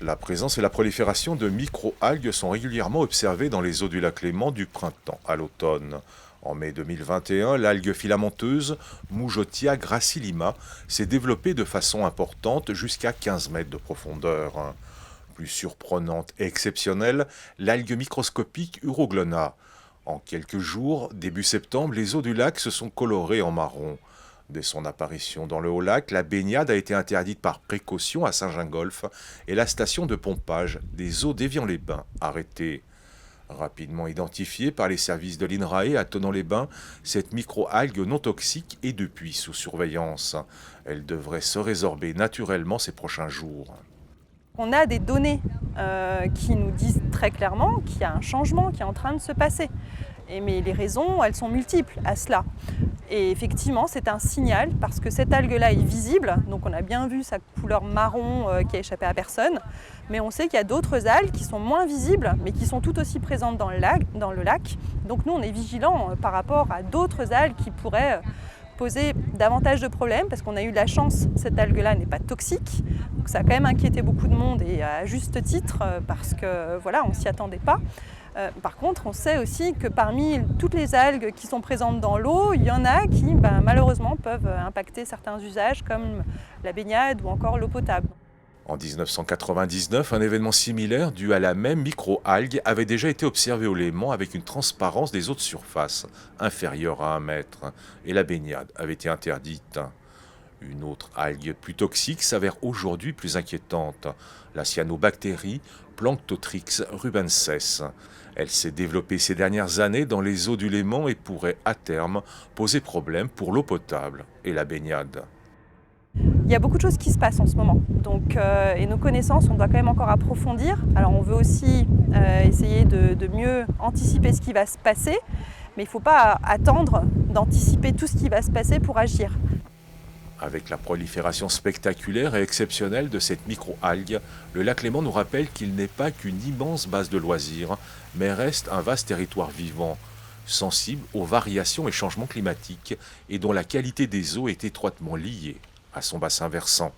La présence et la prolifération de micro-algues sont régulièrement observées dans les eaux du lac Léman du printemps à l'automne. En mai 2021, l'algue filamenteuse Moujotia gracillima s'est développée de façon importante jusqu'à 15 mètres de profondeur. Plus surprenante et exceptionnelle, l'algue microscopique Uroglona. En quelques jours, début septembre, les eaux du lac se sont colorées en marron. Dès son apparition dans le Haut-Lac, la baignade a été interdite par précaution à Saint-Gingolph et la station de pompage des eaux d'Évian-les-Bains arrêtée. Rapidement identifiée par les services de l'INRAE à Thonon-les-Bains, cette micro-algue non toxique est depuis sous surveillance. Elle devrait se résorber naturellement ces prochains jours. On a des données qui nous disent très clairement qu'il y a un changement qui est en train de se passer. Mais les raisons, elles sont multiples à cela. Et effectivement, c'est un signal parce que cette algue-là est visible. Donc on a bien vu sa couleur marron qui a échappé à personne. Mais on sait qu'il y a d'autres algues qui sont moins visibles, mais qui sont tout aussi présentes dans le lac. Donc nous, on est vigilants par rapport à d'autres algues qui pourraient poser davantage de problèmes parce qu'on a eu de la chance, cette algue-là n'est pas toxique. Donc ça a quand même inquiété beaucoup de monde et à juste titre parce que voilà, on ne s'y attendait pas. Par contre, on sait aussi que parmi toutes les algues qui sont présentes dans l'eau, il y en a qui malheureusement peuvent impacter certains usages comme la baignade ou encore l'eau potable. En 1999, un événement similaire dû à la même micro-algue avait déjà été observé au Léman avec une transparence des eaux de surface inférieure à 1 mètre et la baignade avait été interdite. Une autre algue plus toxique s'avère aujourd'hui plus inquiétante, la cyanobactérie Planctotrix rubensis. Elle s'est développée ces dernières années dans les eaux du Léman et pourrait à terme poser problème pour l'eau potable et la baignade. Il y a beaucoup de choses qui se passent en ce moment. Donc, et nos connaissances, on doit quand même encore approfondir. Alors on veut aussi essayer de mieux anticiper ce qui va se passer, mais il ne faut pas attendre d'anticiper tout ce qui va se passer pour agir. Avec la prolifération spectaculaire et exceptionnelle de cette micro-algue, le lac Léman nous rappelle qu'il n'est pas qu'une immense base de loisirs, mais reste un vaste territoire vivant, sensible aux variations et changements climatiques et dont la qualité des eaux est étroitement liée à son bassin versant.